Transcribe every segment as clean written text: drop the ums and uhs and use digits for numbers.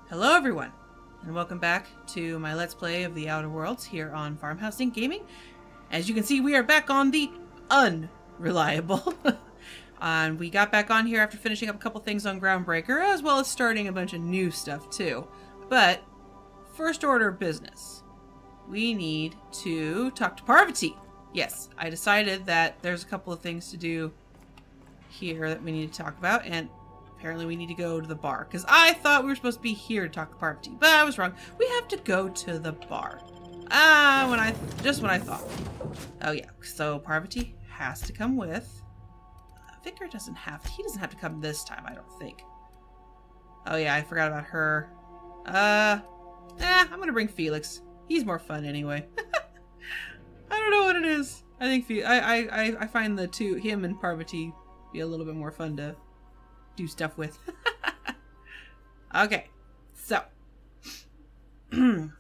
Hello everyone, and welcome back to my Let's Play of the Outer Worlds here on Farmhouse Inc. Gaming. As you can see, we are back on the unreliable. And we got back on here after finishing up a couple things on Groundbreaker, as well as starting a bunch of new stuff too. But, first order of business, we need to talk to Parvati. Yes, I decided that there's a couple of things to do here that we need to talk about, and apparently we need to go to the bar, because I thought we were supposed to be here to talk to Parvati, but I was wrong. We have to go to the bar. Just when I thought. Oh yeah, so Parvati has to come with. Vicar he doesn't have to come this time, I don't think. Oh yeah, I forgot about her. I'm gonna bring Felix. He's more fun anyway. I don't know what it is. I think I find the two, him and Parvati, be a little bit more fun to do stuff with. Okay, so we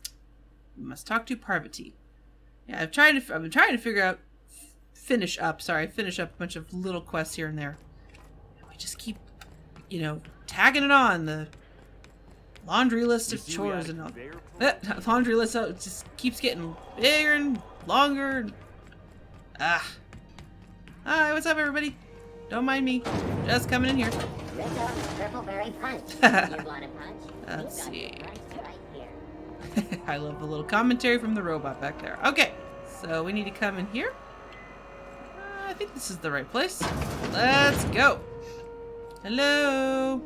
must talk to Parvati. Yeah, I've been trying to figure out, finish up a bunch of little quests here and there. And we just keep, tagging it on the laundry list of chores and all. Laundry list just keeps getting bigger and longer. Hi, what's up, everybody? Don't mind me. Just coming in here. Let's see. I love the little commentary from the robot back there. Okay, so we need to come in here. I think this is the right place. Let's go. Hello.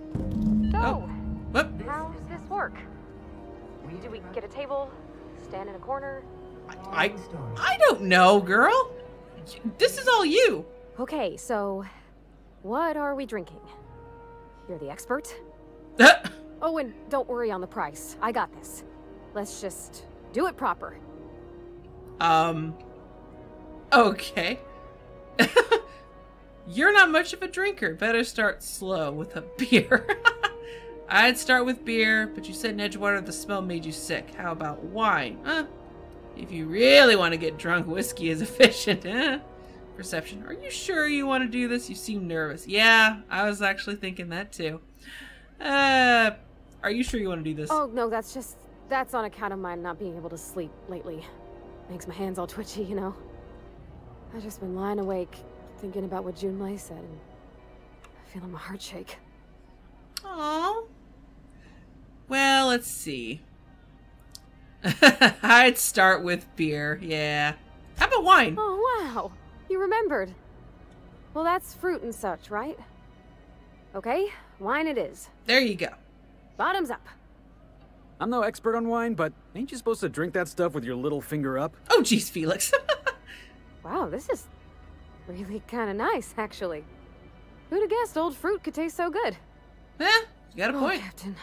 So, oh. Whoop. How does this work? Do we get a table? Stand in a corner? I don't know, girl. This is all you. Okay, so what are we drinking? You're the expert? Oh, and don't worry on the price. I got this. Let's just do it proper. Okay. You're not much of a drinker. Better start slow with a beer. I'd start with beer, but you said in Edgewater the smell made you sick. How about wine? If you really want to get drunk, whiskey is efficient. Perception. Are you sure you want to do this? You seem nervous. Yeah, I was actually thinking that too. Are you sure you want to do this? Oh, no, that's on account of my not being able to sleep lately. Makes my hands all twitchy, you know. I've just been lying awake, thinking about what Junlei said, and feeling my heart shake. Aww. Well, let's see. I'd start with beer, yeah. How about wine? Oh, wow. You remembered. Well, that's fruit and such, right? Okay, wine it is. There you go. Bottoms up. I'm no expert on wine, but ain't you supposed to drink that stuff with your little finger up? Oh, geez, Felix. Wow, this is really kind of nice, actually. Who'd have guessed old fruit could taste so good? You got a point. Oh, Captain.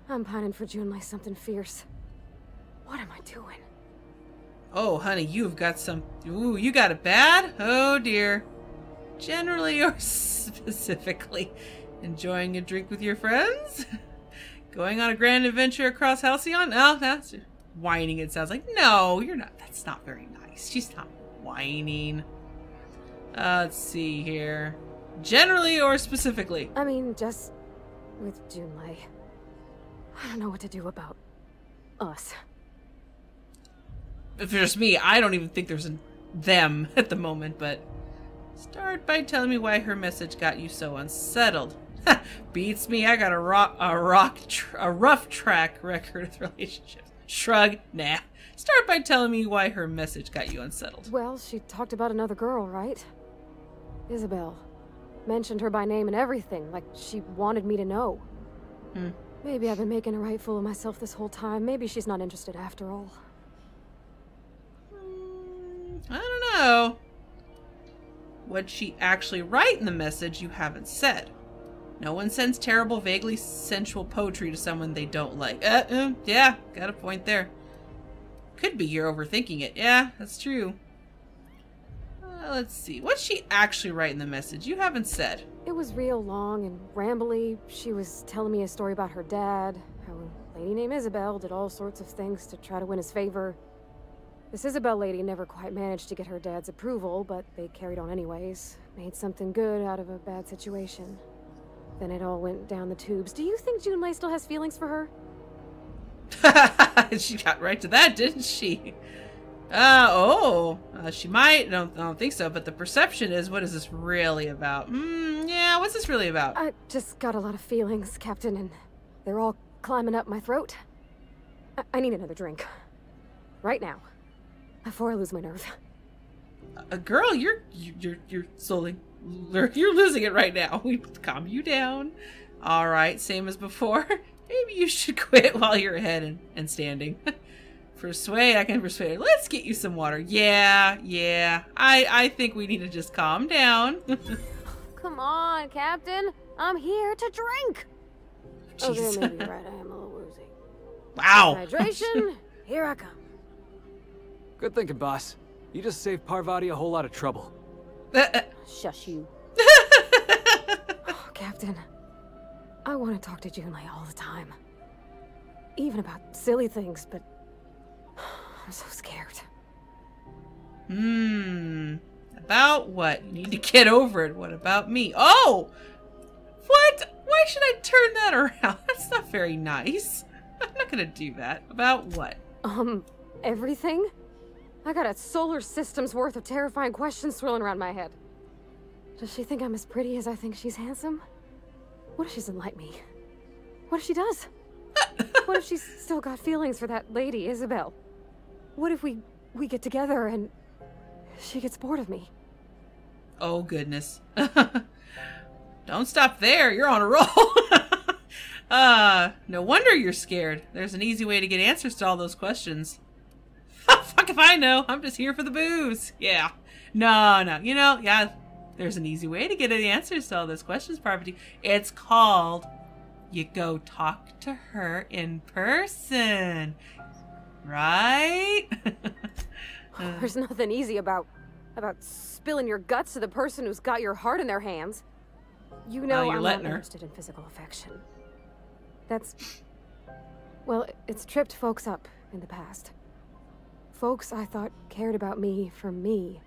I'm pining for Junlei something fierce. What am I doing? Oh, honey, you've got some... Ooh, you got it bad? Oh, dear. Generally or specifically, enjoying a drink with your friends? Going on a grand adventure across Halcyon? Oh, that's whining, it sounds like. No, you're not. That's not very nice. She's not whining. Let's see here. Generally or specifically? I mean, just with Junlei. I don't know what to do about us. If it's just me, I don't even think there's a them at the moment, but start by telling me why her message got you so unsettled. Beats me. I got a rough track record with relationships. Shrug. Nah. Start by telling me why her message got you unsettled. Well, she talked about another girl, right? Isabel. Mentioned her by name and everything, like she wanted me to know. Maybe I've been making a right fool of myself this whole time. Maybe she's not interested after all. I don't know. What'd she actually write in the message you haven't said? No one sends terrible, vaguely sensual poetry to someone they don't like. Yeah, got a point there. Could be you're overthinking it. Yeah, that's true. Let's see. What'd she actually write in the message you haven't said? It was real long and rambly. She was telling me a story about her dad, how a lady named Isabel did all sorts of things to try to win his favor. This Isabel lady never quite managed to get her dad's approval, but they carried on anyways. Made something good out of a bad situation. Then it all went down the tubes. Do you think Junlei still has feelings for her? She got right to that, didn't she? She might. I don't think so. But the perception is, what is this really about? Yeah, what's this really about? I just got a lot of feelings, Captain, and they're all climbing up my throat. I need another drink. Right now. Before I lose my nerve. Girl, you're slowly, you're losing it right now. We calm you down. All right, same as before. Maybe you should quit while you're ahead and standing. Persuade, I can persuade her. Let's get you some water. Yeah. I think we need to just calm down. Come on, Captain. I'm here to drink. Jeez. Okay, maybe you're right. I am a little woozy. Wow. Hydration. Here I come. Good thinking, boss. You just saved Parvati a whole lot of trouble. Shush you. Oh, Captain. I want to talk to Junlei all the time. Even about silly things, but I'm so scared. About what? You need to get over it. What about me? Oh! What? Why should I turn that around? That's not very nice. I'm not gonna do that. About what? Everything? I got a solar system's worth of terrifying questions swirling around my head. Does she think I'm as pretty as I think she's handsome? What if she doesn't like me? What if she does? What if she's still got feelings for that lady, Isabel? What if we get together and she gets bored of me? Oh, goodness. Don't stop there. You're on a roll. No wonder you're scared. There's an easy way to get answers to all those questions. Fuck if I know. I'm just here for the booze. Yeah. No. You know, yeah, there's an easy way to get the answers to all those questions, Parvati. It's called you go talk to her in person. Right? There's nothing easy about spilling your guts to the person who's got your heart in their hands. You know I'm not interested in physical affection. Well, it's tripped folks up in the past. Folks I thought cared about me for me.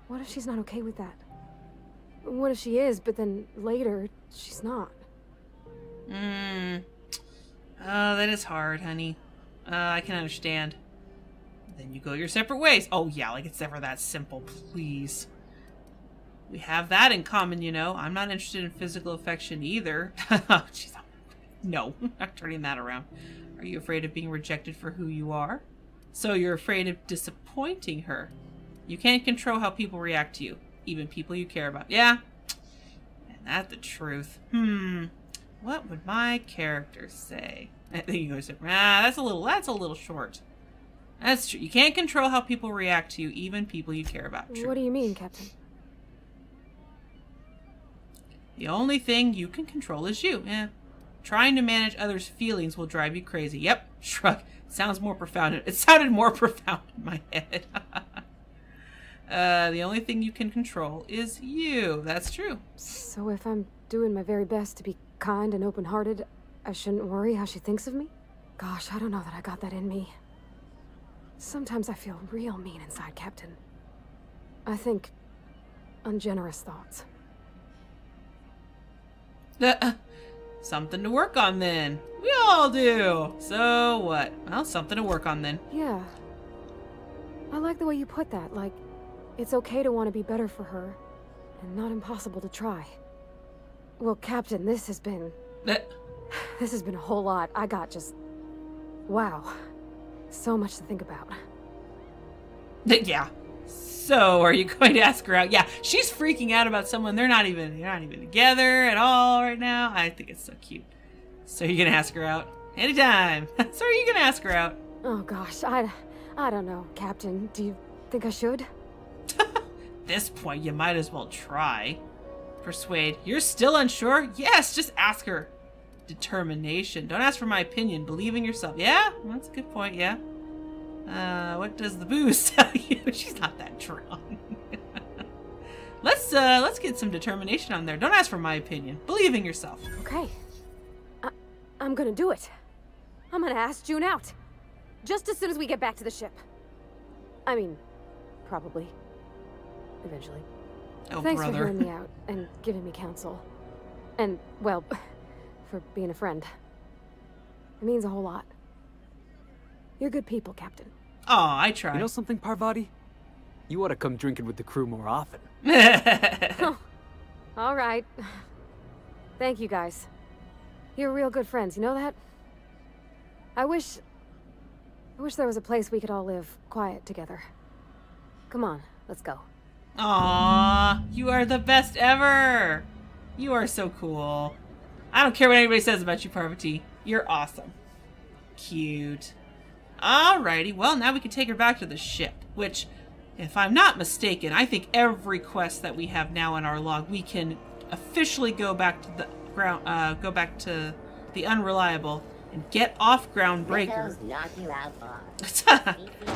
What if she's not okay with that? What if she is, but then later, she's not? That is hard, honey. I can understand. Then you go your separate ways. Oh yeah, like it's ever that simple, please. We have that in common, you know. I'm not interested in physical affection either. Oh, jeez. No, I'm not turning that around. Are you afraid of being rejected for who you are? So you're afraid of disappointing her. You can't control how people react to you, even people you care about. Yeah, and that's the truth. What would my character say? I think you go say, that's a little short. That's true. You can't control how people react to you, even people you care about. True. What do you mean, Captain? The only thing you can control is you. Yeah. Trying to manage others' feelings will drive you crazy. Yep. Shrug. Sounds more profound. It sounded more profound in my head. The only thing you can control is you. That's true. So if I'm doing my very best to be kind and open-hearted, I shouldn't worry how she thinks of me? Gosh, I don't know that I got that in me. Sometimes I feel real mean inside, Captain. I think ungenerous thoughts. Something to work on then. We all do. So what? Well, something to work on then. Yeah. I like the way you put that. Like, it's okay to want to be better for her, and not impossible to try. Well, Captain, this has been a whole lot. I got just... wow. So much to think about. Yeah. So, are you going to ask her out? Yeah, she's freaking out about someone you're not even together at all right now. I think it's so cute. So you're gonna ask her out anytime. So are you gonna ask her out? Oh gosh, I don't know, Captain. Do you think I should? At this point, you might as well try. Persuade. You're still unsure? Yes, just ask her. Determination. Don't ask for my opinion. Believe in yourself. Yeah, well, that's a good point. Yeah. What does the booze tell you? She's not that drunk. Let's get some determination on there. Don't ask for my opinion. Believe in yourself. Okay. I'm gonna do it. I'm gonna ask June out. Just as soon as we get back to the ship. I mean, probably. Eventually. Oh, Thanks brother. for hearing me out and giving me counsel. And, well, for being a friend. It means a whole lot. You're good people, Captain. Aw, I try. You know something, Parvati? You ought to come drinking with the crew more often. Oh, all right. Thank you, guys. You're real good friends, you know that? I wish there was a place we could all live quiet together. Come on, let's go. Aw, you are the best ever. You are so cool. I don't care what anybody says about you, Parvati. You're awesome. Cute. Alrighty, well, now we can take her back to the ship, which, if I'm not mistaken, I think every quest that we have now in our log, we can officially go back to the ground, go back to the Unreliable and get off Groundbreaker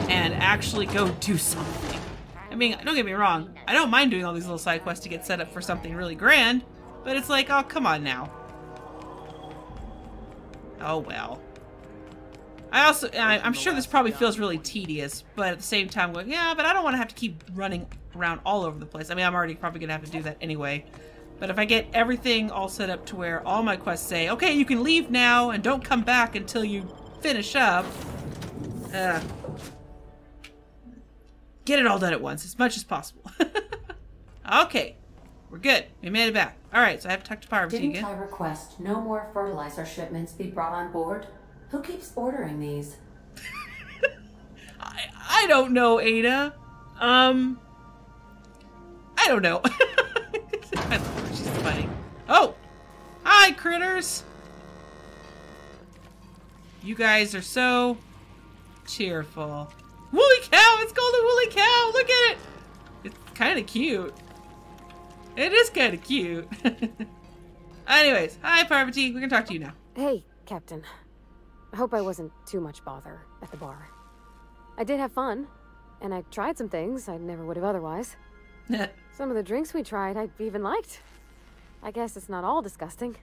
and actually go do something. I mean, don't get me wrong, I don't mind doing all these little side quests to get set up for something really grand, but it's like, oh, come on now. Oh, well. I'm sure this probably feels really tedious, but at the same time, going, yeah, but I don't want to have to keep running around all over the place. I mean, I'm already probably going to have to do that anyway. But if I get everything all set up to where all my quests say, okay, you can leave now and don't come back until you finish up. Get it all done at once, as much as possible. Okay, we're good. We made it back. Alright, so I have to talk to Parvati again. Didn't I request no more fertilizer shipments be brought on board? Who keeps ordering these? I don't know, Ada. I don't know. I love her. She's funny. Oh! Hi, critters! You guys are so cheerful. Woolly cow! It's called a woolly cow! Look at it! It's kind of cute. It is kind of cute. Anyways, hi, Parvati. We can talk to you now. Hey, Captain. I hope I wasn't too much bother at the bar. I did have fun, and I tried some things I never would have otherwise. Some of the drinks we tried I even liked. I guess it's not all disgusting.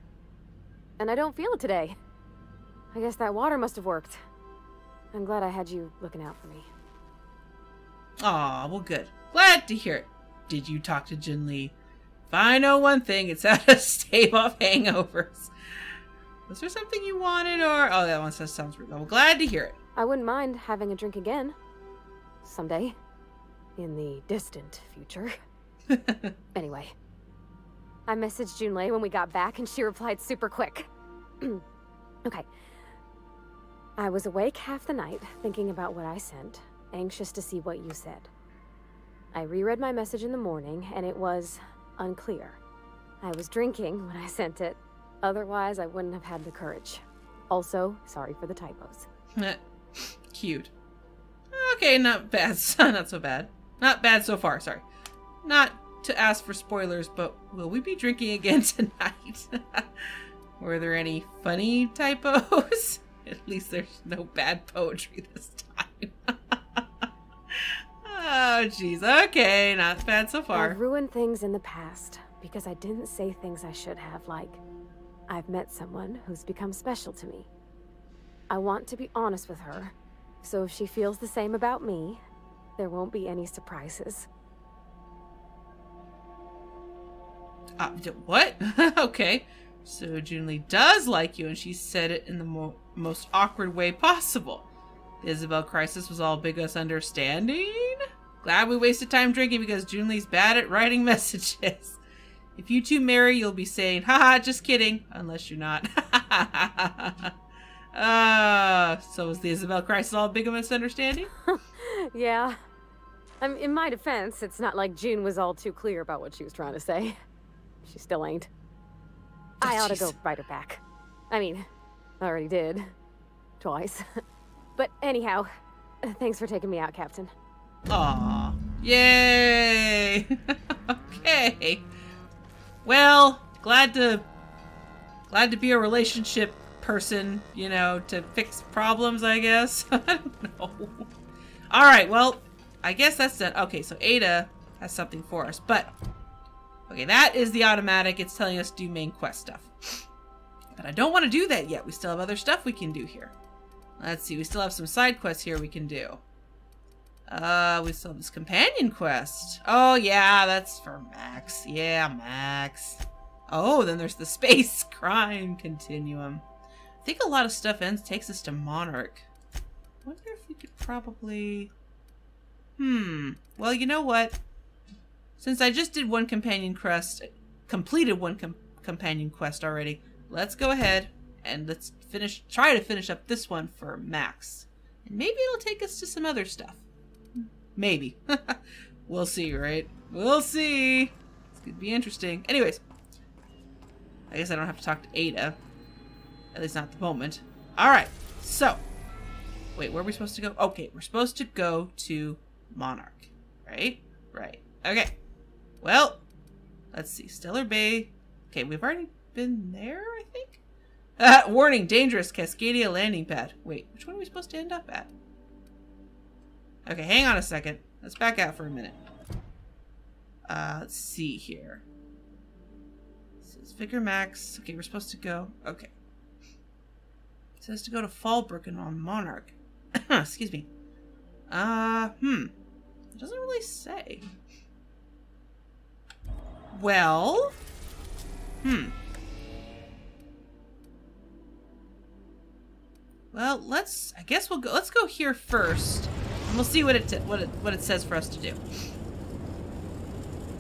And I don't feel it today. I guess that water must have worked. I'm glad I had you looking out for me. Aw, well good. Glad to hear it. Did you talk to Jin Lee? If I know one thing, it's how to stave off hangovers. Was there something you wanted, or... Oh, that one sounds rude. Well, glad to hear it. I wouldn't mind having a drink again. Someday. In the distant future. Anyway. I messaged Junlei when we got back, and she replied super quick. Okay. I was awake half the night, thinking about what I sent, anxious to see what you said. I reread my message in the morning, and it was unclear. I was drinking when I sent it. Otherwise, I wouldn't have had the courage. Also, sorry for the typos. Cute. Okay, not bad. Not so bad. Not bad so far, sorry. Not to ask for spoilers, but will we be drinking again tonight? Were there any funny typos? At least there's no bad poetry this time. Oh, jeez. Okay, not bad so far. I've ruined things in the past because I didn't say things I should have, like, I've met someone who's become special to me. I want to be honest with her, so if she feels the same about me, there won't be any surprises. What? Okay. So Junlei does like you, and she said it in the most awkward way possible. The Isabel crisis was all big misunderstanding? Glad we wasted time drinking because Junlei's bad at writing messages. If you two marry, you'll be saying, haha, just kidding. Unless you're not. So was the Isabel crisis all big a misunderstanding? Yeah. In my defense, it's not like June was all too clear about what she was trying to say. She still ain't. I ought to go write her back. I mean, I already did. Twice. But anyhow, thanks for taking me out, Captain. Aw. Yay! Okay. Well, glad to be a relationship person, you know, to fix problems, I guess. I don't know. Alright, well, I guess that's done. Okay, so Ada has something for us, but... Okay, that is the automatic. It's telling us to do main quest stuff. But I don't want to do that yet. We still have other stuff we can do here. Let's see, we still have some side quests here we can do. We still have this companion quest. Oh, yeah, that's for Max. Yeah, Max. Oh, then there's the space crime continuum. I think a lot of stuff takes us to Monarch. wonder if we could probably... Well, you know what? Since I just did one companion quest, completed one companion quest already, let's go ahead and let's try to finish up this one for Max. And maybe it'll take us to some other stuff. Maybe. We'll see, right? We'll see. This could be interesting. Anyways, I guess I don't have to talk to Ada. At least not at the moment. Alright, so. Wait, where are we supposed to go? Okay, we're supposed to go to Monarch. Right? Right. Okay. Well, let's see. Stellar Bay. Okay, we've already been there, I think? Warning, dangerous Cascadia landing pad. Wait, which one are we supposed to end up at? Okay, hang on a second. Let's back out for a minute. Let's see here. This is Vicar Max. Okay, we're supposed to go. Okay. It says to go to Fallbrook on Monarch. Excuse me. It doesn't really say. Well. Well, I guess we'll go. Let's go here first, and we'll see what it says for us to do.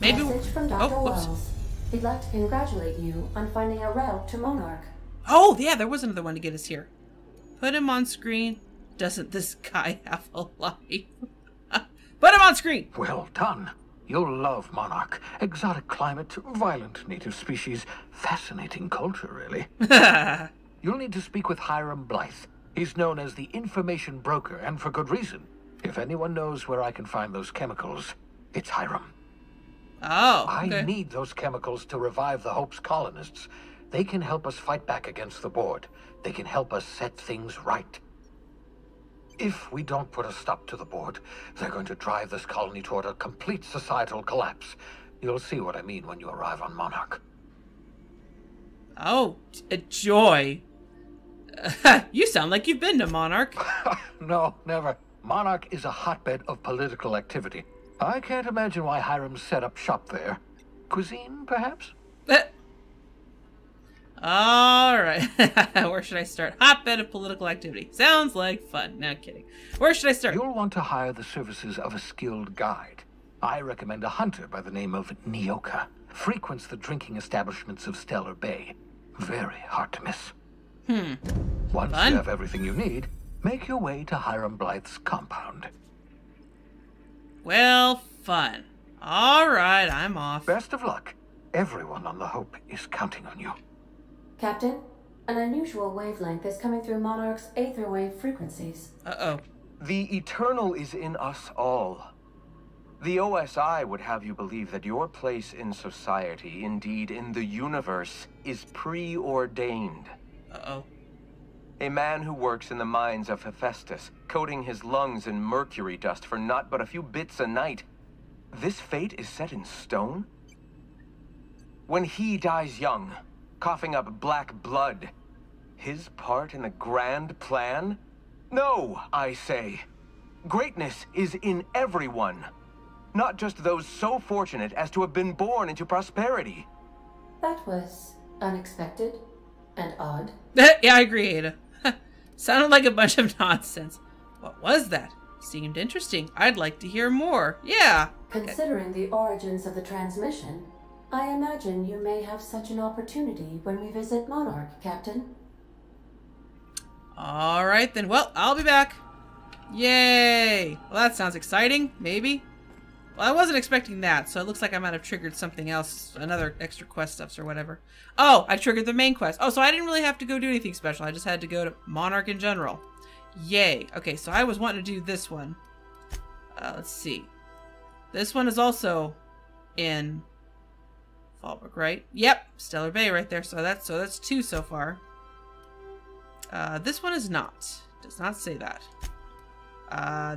Maybe. Message from Dr. Whoops. Wells. He'd like to congratulate you on finding a route to Monarch. Oh, yeah, there was another one to get us here. Put him on screen. Doesn't this guy have a life? Put him on screen. Well done. You'll love Monarch. Exotic climate, violent native species, fascinating culture, really. You'll need to speak with Hiram Blythe. He's known as the information broker, and for good reason. If anyone knows where I can find those chemicals, it's Hiram. Oh, okay. I need those chemicals to revive the Hope's colonists. They can help us fight back against the board. They can help us set things right. If we don't put a stop to the board, they're going to drive this colony toward a complete societal collapse. You'll see what I mean when you arrive on Monarch. Oh, a joy. You sound like you've been to Monarch. No, never. Monarch is a hotbed of political activity. I can't imagine why Hiram set up shop there. Cuisine, perhaps? Alright. Where should I start? Hotbed of political activity. Sounds like fun. No kidding. Where should I start? You'll want to hire the services of a skilled guide. I recommend a hunter by the name of Nyoka. Frequents the drinking establishments of Stellar Bay. Very hard to miss. Once Fun. you have everything you need, make your way to Hiram Blythe's compound. Well, fun. Alright, I'm off. Best of luck. Everyone on the Hope is counting on you. Captain, an unusual wavelength is coming through Monarch's aether wave frequencies. Uh-oh. The eternal is in us all. The OSI would have you believe that your place in society, indeed in the universe, is preordained. Uh-oh. A man who works in the mines of Hephaestus, coating his lungs in mercury dust for not but a few bits a night. This fate is set in stone? When he dies young, coughing up black blood, his part in the grand plan? No, I say. Greatness is in everyone. Not just those so fortunate as to have been born into prosperity. That was unexpected and odd. Yeah, I agree, Ada. Sounded like a bunch of nonsense. What was that? Seemed interesting. I'd like to hear more. Yeah. Considering the origins of the transmission, I imagine you may have such an opportunity when we visit Monarch, Captain. Alright then. Well, I'll be back. Yay! Well, that sounds exciting. Maybe. Well, I wasn't expecting that, so it looks like I might have triggered something else, another extra quest stuffs or whatever. Oh, I triggered the main quest. Oh, so I didn't really have to go do anything special. I just had to go to Monarch in general. Yay. Okay, so I was wanting to do this one. Let's see. This one is also in Fallbrook, right? Yep, Stellar Bay right there. So that's two so far. This one is not. Does not say that.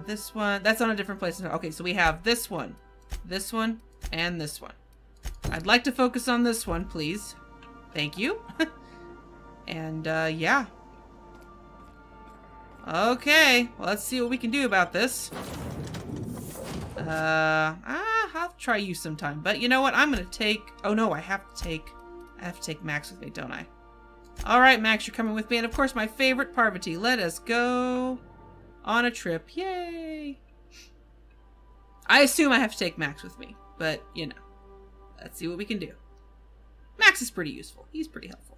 This one, that's on a different place. Okay, so we have this one, and this one. I'd like to focus on this one, please. Thank you. And, yeah. Okay, well, let's see what we can do about this. I'll try you sometime. But you know what? I'm gonna take... Oh, no, I have to take Max with me, don't I? Alright, Max, you're coming with me. And, of course, my favorite Parvati. Let us go... on a trip. Yay! I assume I have to take Max with me, but, you know, let's see what we can do. Max is pretty useful. He's pretty helpful.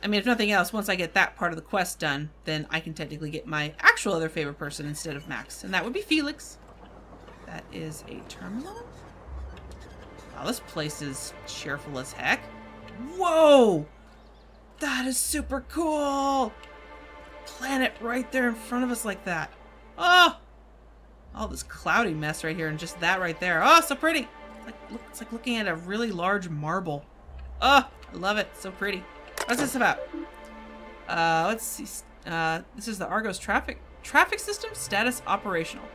I mean, if nothing else, once I get that part of the quest done, then I can technically get my actual other favorite person instead of Max, and that would be Felix. That is a terminal? Wow, this place is cheerful as heck. Whoa! That is super cool! Planet right there in front of us like that. Oh! All this cloudy mess right here and just that right there. Oh, so pretty! It's like looking at a really large marble. Oh, I love it. So pretty. What's this about? Let's see. This is the Argos traffic system status operational.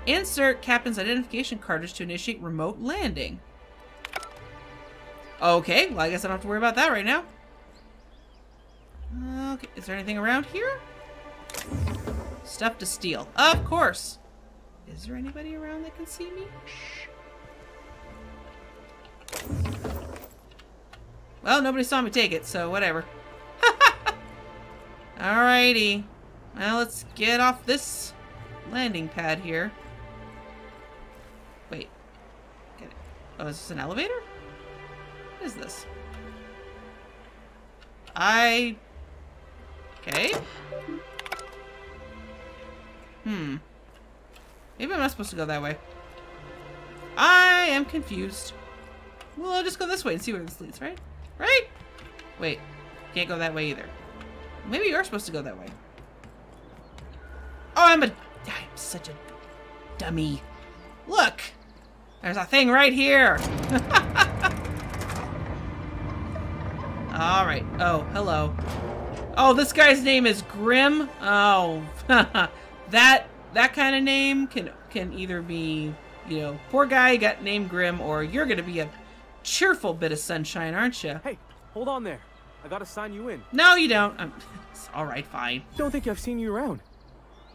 Insert captain's identification cartridge to initiate remote landing. Okay, well I guess I don't have to worry about that right now. Okay, is there anything around here? Stuff to steal. Of course. Is there anybody around that can see me? Well, nobody saw me take it, so whatever. Alrighty. Well, let's get off this landing pad here. Wait. Get it. Oh, is this an elevator? What is this? Okay. Maybe I'm not supposed to go that way. I am confused. Well, I'll just go this way and see where this leads, right? Right? Wait. Can't go that way either. Maybe you're supposed to go that way. Oh, I'm such a dummy. Look! There's a thing right here! Alright. Oh, hello. Oh, this guy's name is Grim? Oh. that kind of name can either be, you know, poor guy got named Grim, or you're gonna be a cheerful bit of sunshine, aren't you? Hey, hold on there. I gotta sign you in. No, you don't. Alright, fine. Don't think I've seen you around.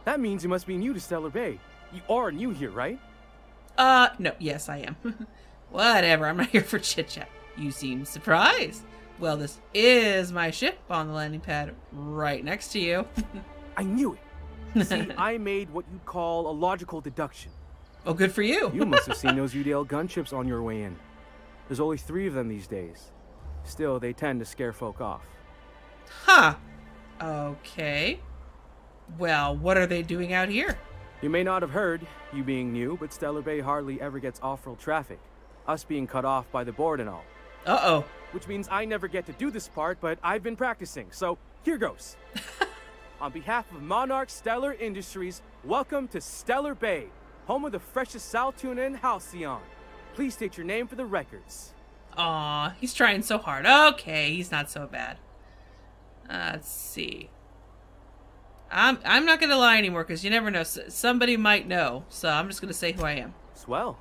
That means you must be new to Stellar Bay. You are new here, right? No. Yes, I am. Whatever, I'm not here for chit-chat. You seem surprised. Well, this is my ship on the landing pad right next to you. I knew it. See, I made what you'd call a logical deduction. Oh, good for you. You must have seen those UDL gunships on your way in. There's only 3 of them these days. Still, they tend to scare folk off. Huh. Okay. Well, what are they doing out here? You may not have heard, you being new, but Stellar Bay hardly ever gets off-world traffic. Us being cut off by the board and all. Uh-oh. Which means I never get to do this part, but I've been practicing, so here goes. On behalf of Monarch Stellar Industries, welcome to Stellar Bay, home of the freshest sal tuna and halcyon. Please state your name for the records. Aw, he's trying so hard. Okay, he's not so bad. Let's see. I'm not gonna lie anymore, because you never know. Somebody might know, so I'm just gonna say who I am. Swell.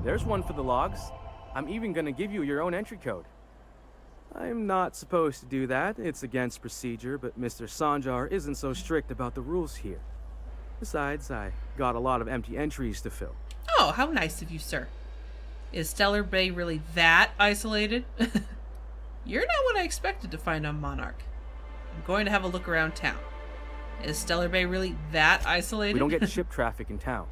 There's one for the logs. I'm even gonna give you your own entry code. I'm not supposed to do that. It's against procedure, but Mr. Sanjar isn't so strict about the rules here. Besides, I got a lot of empty entries to fill. Oh, how nice of you, sir. Is Stellar Bay really that isolated? You're not what I expected to find on Monarch. I'm going to have a look around town. Is Stellar Bay really that isolated? We don't get ship traffic in town.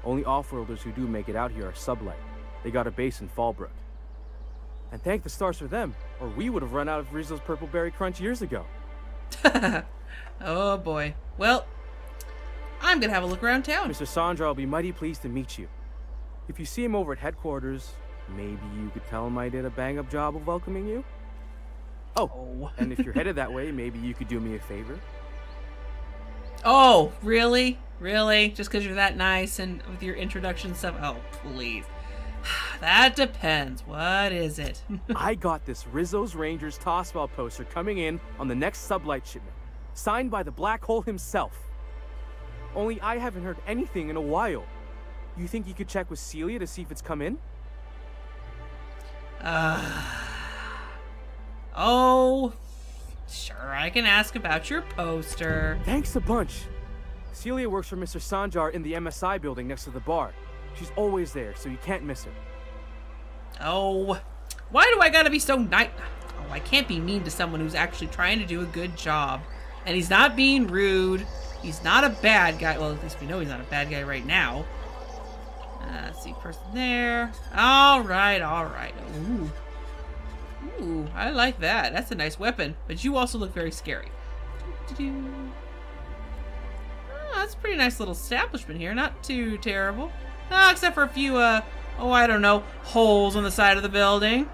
Only off-worlders who do make it out here are sublight. They got a base in Fallbrook. And thank the stars for them, or we would have run out of Rizzo's Purple Berry Crunch years ago. Oh boy. Well, I'm gonna have a look around town. Mr. Sandra will be mighty pleased to meet you. If you see him over at headquarters, maybe you could tell him I did a bang-up job of welcoming you? Oh, and if you're headed that way, maybe you could do me a favor? Oh, really? Really? Just because you're that nice and with your introduction stuff? Oh, please. That depends. What is it? I got this Rizzo's Rangers tossball poster coming in on the next sublight shipment, signed by the Black Hole himself. Only I haven't heard anything in a while. You think you could check with Celia to see if it's come in? Oh, sure, I can ask about your poster. Thanks a bunch. Celia works for Mr. Sanjar in the MSI building next to the bar. She's always there, so you can't miss her. Oh, why do I gotta be so nice? Oh, I can't be mean to someone who's actually trying to do a good job. And he's not being rude. He's not a bad guy. Well, at least we know he's not a bad guy right now. Let's see, person there. All right, all right. Ooh. Ooh, I like that. That's a nice weapon. But you also look very scary. Oh, that's a pretty nice little establishment here. Not too terrible. No, except for a few, oh, I don't know, holes on the side of the building.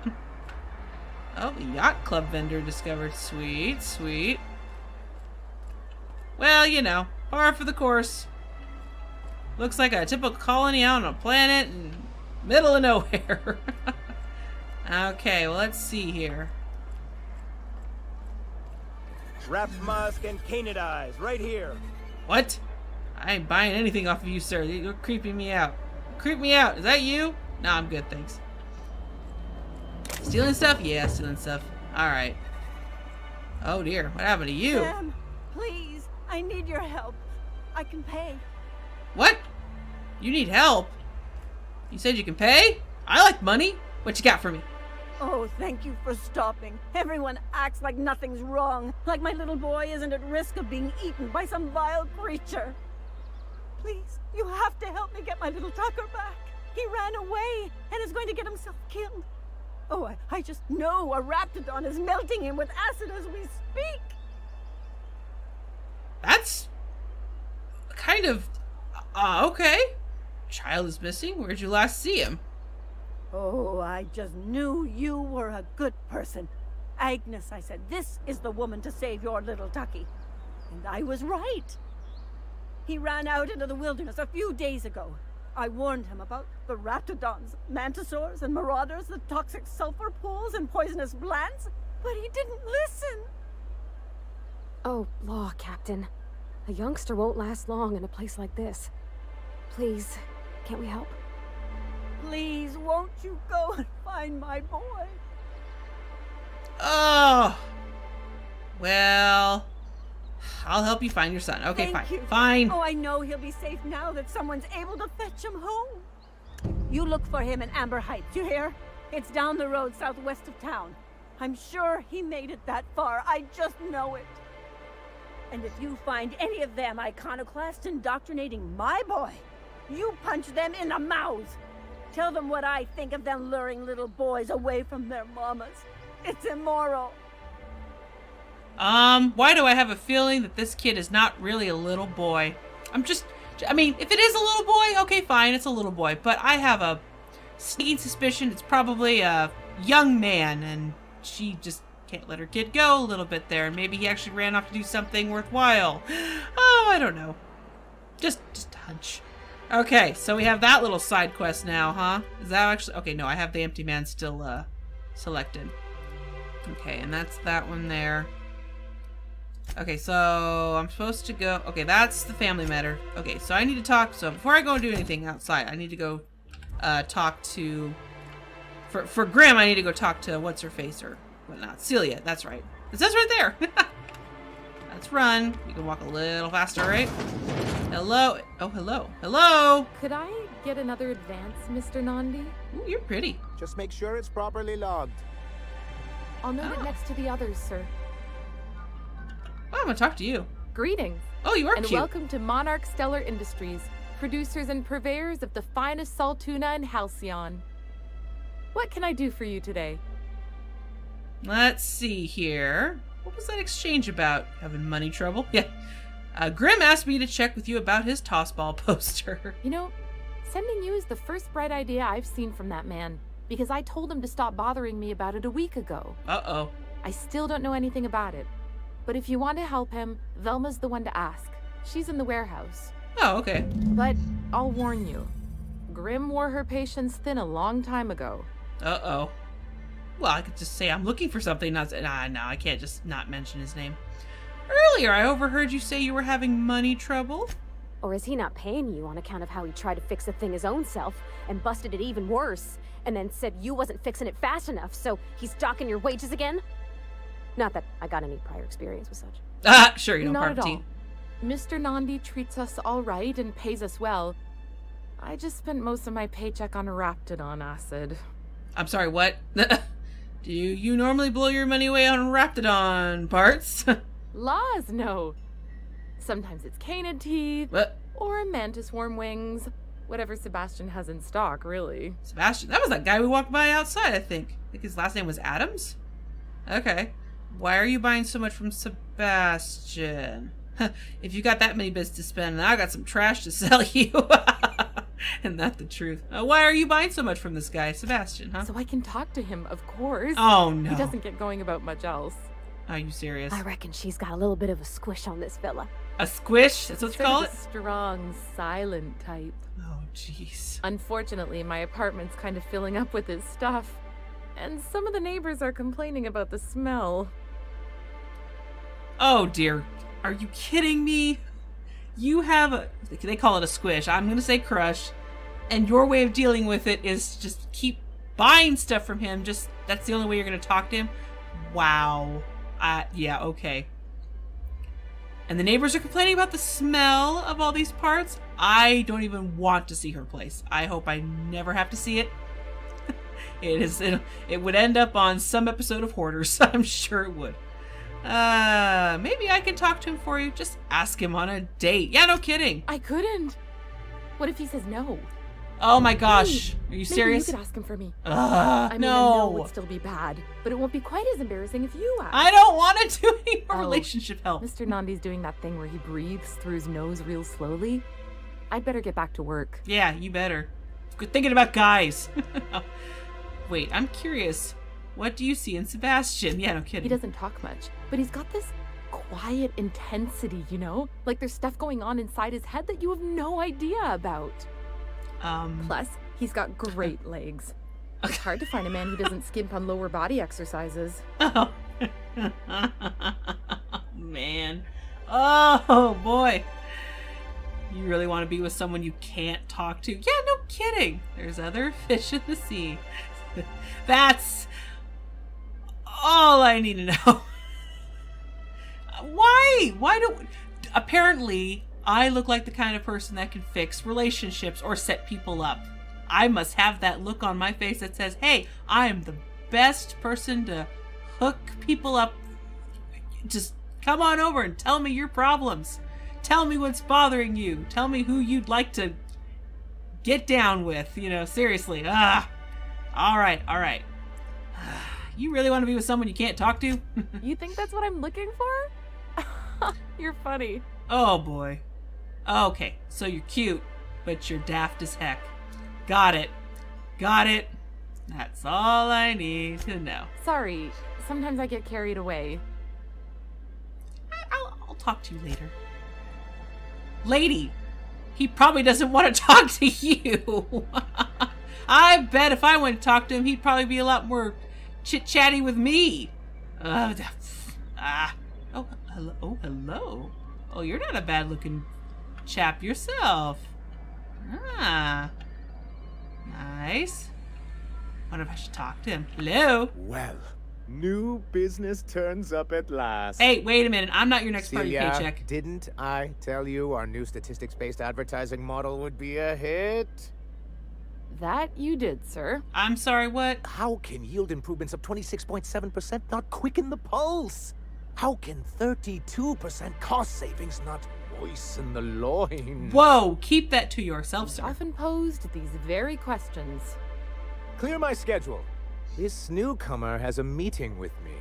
Oh, yacht club vendor discovered. Sweet, sweet. Well, you know, par for the course. Looks like a typical colony out on a planet in middle of nowhere. Okay, well, let's see here. Wrapped musk and canid eyes, right here. What? I ain't buying anything off of you, sir. You're creeping me out. Creep me out. Is that you? No, I'm good, thanks. Stealing stuff? Yeah, stealing stuff. Alright. Oh dear, what happened to you? Sam, please, I need your help. I can pay. What? You need help? You said you can pay? I like money. What you got for me? Oh, thank you for stopping. Everyone acts like nothing's wrong, like my little boy isn't at risk of being eaten by some vile creature. Please, you have to help me get my little Tucker back. He ran away and is going to get himself killed. Oh, I just know a raptidon is melting him with acid as we speak. That's kind of... okay. Child is missing. Where'd you last see him? Oh, I just knew you were a good person. Agnes, I said, this is the woman to save your little Tucky. And I was right. He ran out into the wilderness a few days ago. I warned him about the raptidons, mantisaurs, and marauders, the toxic sulfur pools, and poisonous plants, but he didn't listen. Oh, law, Captain. A youngster won't last long in a place like this. Please, can't we help? Please, won't you go and find my boy? Oh. Well, I'll help you find your son. Okay, Thank fine. you. Fine. Oh, I know he'll be safe now that someone's able to fetch him home. You look for him in Amber Heights, you hear? It's down the road southwest of town. I'm sure he made it that far. I just know it. And if you find any of them iconoclasts indoctrinating my boy, you punch them in the mouths. Tell them what I think of them luring little boys away from their mamas. It's immoral. Why do I have a feeling that this kid is not really a little boy? I mean, if it is a little boy, okay, fine, it's a little boy. But I have a sneaking suspicion it's probably a young man, and she just can't let her kid go a little bit there. Maybe he actually ran off to do something worthwhile. Oh, I don't know. Just a hunch. Okay, so we have that little side quest now, huh? Is that actually... Okay, no, I have the empty man still, selected. Okay, and that's that one there. Okay, so I'm supposed to go... Okay, that's the family matter. Okay, so I need to talk... So before I go and do anything outside, I need to go, talk to... For Grim, I need to go talk to what's-her-face or whatnot. Celia, that's right. It says right there! Let's run. You can walk a little faster, right? Hello. Oh, hello. Hello! Could I get another advance, Mr. Nandi? Ooh, you're pretty. Just make sure it's properly logged. I'll note it next to the others, sir. Oh, I'm gonna talk to you. Greetings. Oh, you are and cute. Welcome to Monarch Stellar Industries, producers and purveyors of the finest salt tuna in Halcyon. What can I do for you today? Let's see here. What was that exchange about? Having money trouble? Yeah. Grim asked me to check with you about his tossball poster. You know, sending you is the first bright idea I've seen from that man, because I told him to stop bothering me about it a week ago. Uh-oh. I still don't know anything about it, but if you want to help him, Velma's the one to ask. She's in the warehouse. Oh, okay. But I'll warn you, Grim wore her patience thin a long time ago. Uh-oh. Well, I could just say I'm looking for something. No, I can't just not mention his name. Earlier, I overheard you say you were having money trouble. Or is he not paying you on account of how he tried to fix the thing his own self and busted it even worse, and then said you wasn't fixing it fast enough, so he's docking your wages again? Not that I got any prior experience with such. Sure, you know, Not at all. Parvati. Mr. Nandi treats us all right and pays us well. I just spent most of my paycheck on Raptidon acid. I'm sorry, what? Do you normally blow your money away on Raptidon parts? Laws, no. Sometimes it's canid teeth. What? Or mantis worm wings. Whatever Sebastian has in stock, really. Sebastian? That was that guy we walked by outside, I think. I think his last name was Adams? Okay. Why are you buying so much from Sebastian? If you got that many bits to spend, I got some trash to sell you. Isn't that the truth? Why are you buying so much from this guy, Sebastian, huh? So I can talk to him, of course. Oh, no. He doesn't get going about much else. Are you serious? I reckon she's got a little bit of a squish on this fella. A squish? That's what you call it? A strong, silent type. Oh, jeez. Unfortunately, my apartment's kind of filling up with his stuff. And some of the neighbors are complaining about the smell. Oh, dear. Are you kidding me? You have a... They call it a squish. I'm going to say crush. And your way of dealing with it is just keep buying stuff from him. Just that's the only way you're going to talk to him? Wow. Yeah, okay. And the neighbors are complaining about the smell of all these parts. I don't even want to see her place. I hope I never have to see it. It would end up on some episode of Hoarders. I'm sure it would. Maybe I can talk to him for you. Just ask him on a date. Yeah, no kidding. I couldn't. What if he says no? Oh my gosh. Are you serious? Maybe you could ask him for me. I mean, no. I know it would still be bad, but it won't be quite as embarrassing if you ask. I don't want to do any more relationship help. Mr. Nandi's doing that thing where he breathes through his nose real slowly. I'd better get back to work. Yeah, you better. Good thinking about guys. Wait, I'm curious. What do you see in Sebastian? Yeah, no kidding. He doesn't talk much, but he's got this quiet intensity, you know? Like there's stuff going on inside his head that you have no idea about. Plus, he's got great legs. It's hard to find a man who doesn't skimp on lower body exercises. Oh, man. Oh, boy. You really want to be with someone you can't talk to? Yeah, no kidding. There's other fish in the sea. That's all I need to know. Why? Why do... Apparently, I look like the kind of person that can fix relationships or set people up. I must have that look on my face that says, hey, I am the best person to hook people up. Just come on over and tell me your problems. Tell me what's bothering you. Tell me who you'd like to get down with. You know, seriously. All right. You really want to be with someone you can't talk to? You think that's what I'm looking for? You're funny. Oh, boy. Okay, so you're cute, but you're daft as heck. Got it. That's all I need to know. Sorry, sometimes I get carried away. I'll talk to you later. Lady, he probably doesn't want to talk to you. I bet if I went to talk to him, he'd probably be a lot more chit-chatty with me. Oh, hello. Oh, you're not a bad-looking chap yourself. Nice. Wonder if I should talk to him. Hello? Well, new business turns up at last. Hey, wait a minute. I'm not your next party Celia, paycheck. Didn't I tell you our new statistics-based advertising model would be a hit? That you did, sir. I'm sorry, what? How can yield improvements of 26.7% not quicken the pulse? How can 32% cost savings not moisten the loins? Whoa, keep that to yourself, sir. Often posed these very questions. Clear my schedule. This newcomer has a meeting with me.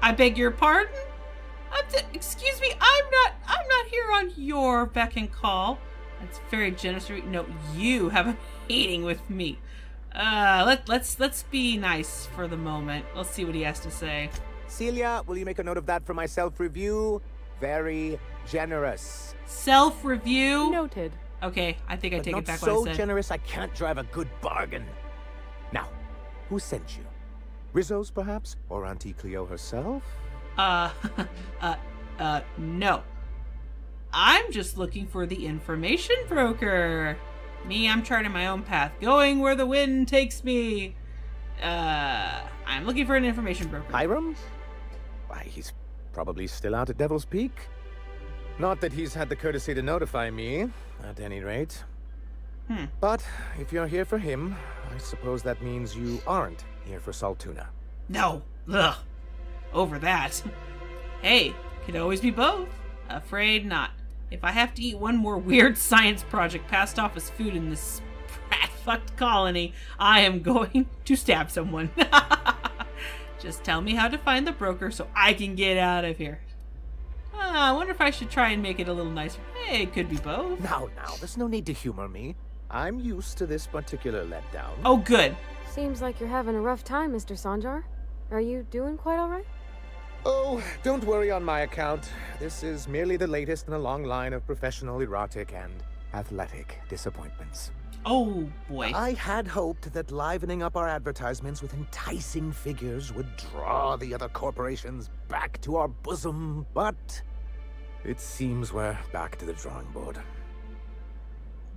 I beg your pardon? Excuse me, I'm not here on your beck and call. That's very generous of you. No, you have a meeting with me. Let's be nice for the moment. Let's see what he has to say. Celia, will you make a note of that for my self-review? Very generous. Self-review? Noted. Okay, I think I take it back what I said. So generous I can't drive a good bargain. Now, who sent you? Rizzo's, perhaps? Or Auntie Cleo herself? No. I'm just looking for the information broker. Me, I'm charting my own path, going where the wind takes me. I'm looking for an information broker. Hiram? Why, he's probably still out at Devil's Peak. Not that he's had the courtesy to notify me, at any rate. But if you're here for him, I suppose that means you aren't here for Saltuna. No. Ugh. Over that. Hey, Could always be both. Afraid not. If I have to eat one more weird science project passed off as food in this rat-fucked colony, I am going to stab someone. Just tell me how to find the broker so I can get out of here. I wonder if I should try and make it a little nicer. Hey, it could be both. Now, there's no need to humor me. I'm used to this particular letdown. Oh, good. Seems like you're having a rough time, Mr. Sanjar. Are you doing quite all right? Oh, don't worry on my account. This is merely the latest in a long line of professional erotic and athletic disappointments. Oh, boy. I had hoped that livening up our advertisements with enticing figures would draw the other corporations back to our bosom, but it seems we're back to the drawing board.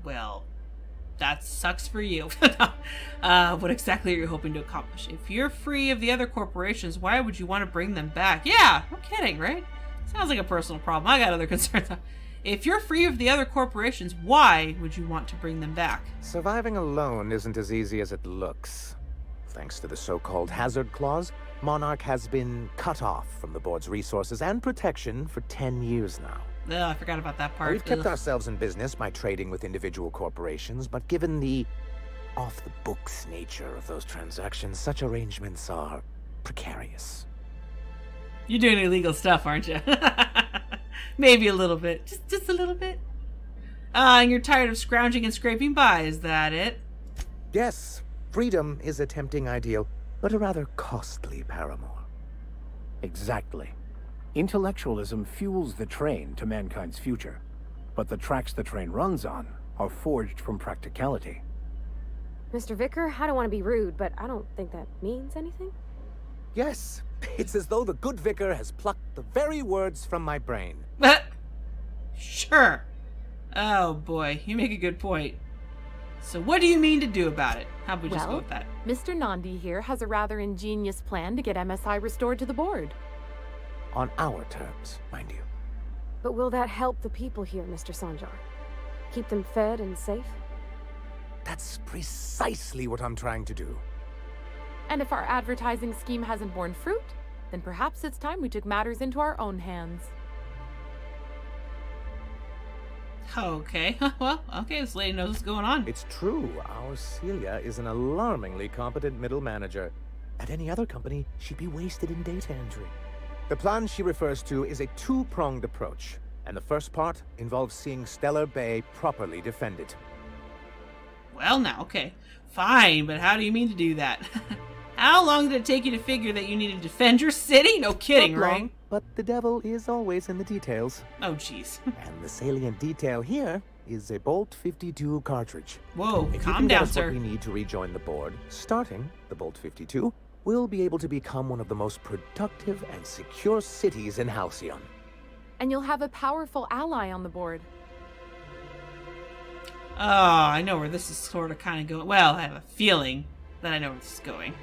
Well, that sucks for you. What exactly are you hoping to accomplish? If you're free of the other corporations, why would you want to bring them back? Yeah, no kidding, right? Sounds like a personal problem. I got other concerns. If you're free of the other corporations, why would you want to bring them back? Surviving alone isn't as easy as it looks. Thanks to the so-called hazard clause, Monarch has been cut off from the board's resources and protection for 10 years now. Ugh, I forgot about that part. We've kept ourselves in business by trading with individual corporations, but given the off-the-books nature of those transactions, such arrangements are precarious. You're doing illegal stuff, aren't you? Maybe a little bit. Just a little bit. And you're tired of scrounging and scraping by, is that it? Yes. Freedom is a tempting ideal, but a rather costly paramour. Exactly. Intellectualism fuels the train to mankind's future, but the tracks the train runs on are forged from practicality. Mr. Vicar, I don't want to be rude, but I don't think that means anything. Yes. It's as though the good vicar has plucked the very words from my brain. Sure. Oh boy, you make a good point. So what do you mean to do about it? How about we just go with that? Mr. Nandi here has a rather ingenious plan to get MSI restored to the board. On our terms, mind you. But will that help the people here, Mr. Sanjar? Keep them fed and safe? That's precisely what I'm trying to do. And if our advertising scheme hasn't borne fruit, then perhaps it's time we took matters into our own hands. Okay, well, okay, this lady knows what's going on. It's true, our Celia is an alarmingly competent middle manager. At any other company, she'd be wasted in data entry. The plan she refers to is a two-pronged approach, and the first part involves seeing Stellar Bay properly defended. Well now, okay, fine, but how do you mean to do that? How long did it take you to figure that you need to defend your city? No kidding, right? But the devil is always in the details. Oh, jeez. And the salient detail here is a Bolt 52 cartridge. Whoa, if calm down, sir. What we need to rejoin the board, starting the Bolt 52, we'll be able to become one of the most productive and secure cities in Halcyon. And you'll have a powerful ally on the board. Oh, I know where this is sort of kind of going. Well, I have a feeling that I know where this is going.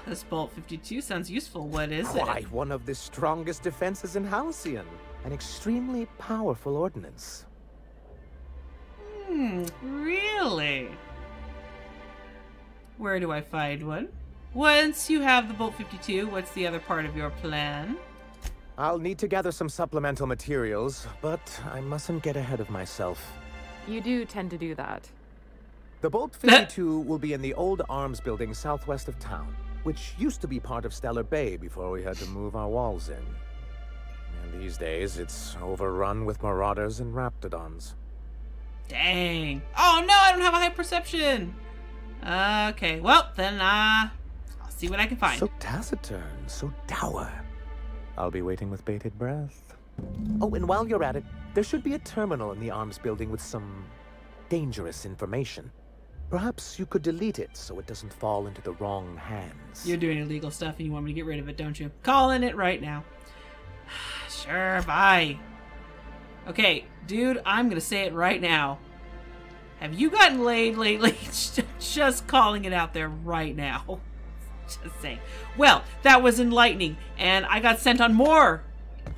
This Bolt 52 sounds useful. What is it? Why, one of the strongest defenses in Halcyon. An extremely powerful ordnance. Really? Where do I find one? Once you have the Bolt 52, what's the other part of your plan? I'll need to gather some supplemental materials, but I mustn't get ahead of myself. You do tend to do that. The Bolt 52 will be in the old arms building southwest of town, which used to be part of Stellar Bay before we had to move our walls in. And these days, it's overrun with marauders and raptidons. Dang. Oh no, I don't have a high perception! Okay, well, then, I'll see what I can find. So taciturn, so dour. I'll be waiting with bated breath. Oh, and while you're at it, there should be a terminal in the arms building with some dangerous information. Perhaps you could delete it so it doesn't fall into the wrong hands. You're doing illegal stuff and you want me to get rid of it, don't you? Calling it right now. Sure, bye. Okay, dude, I'm gonna say it right now. Have you gotten laid lately? Just calling it out there right now. Just saying. Well, that was enlightening, and I got sent on more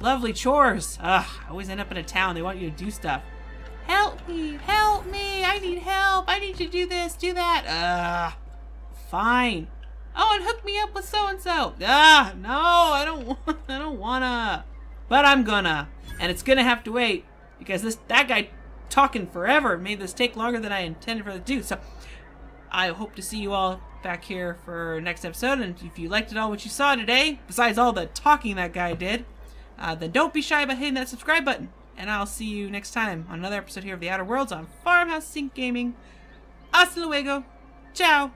lovely chores. I always end up in a town. They want you to do stuff. Help me! Help me! I need help! I need to do this, do that. Fine. Oh, and hook me up with so-and-so. Ah, no, I don't wanna. But I'm gonna. And it's gonna have to wait because that guy talking forever made this take longer than I intended for it to do. So I hope to see you all back here for next episode. And if you liked it all what you saw today, besides all the talking that guy did, then don't be shy about hitting that subscribe button. And I'll see you next time on another episode here of The Outer Worlds on Farmhouse Sync Gaming. Hasta luego. Ciao.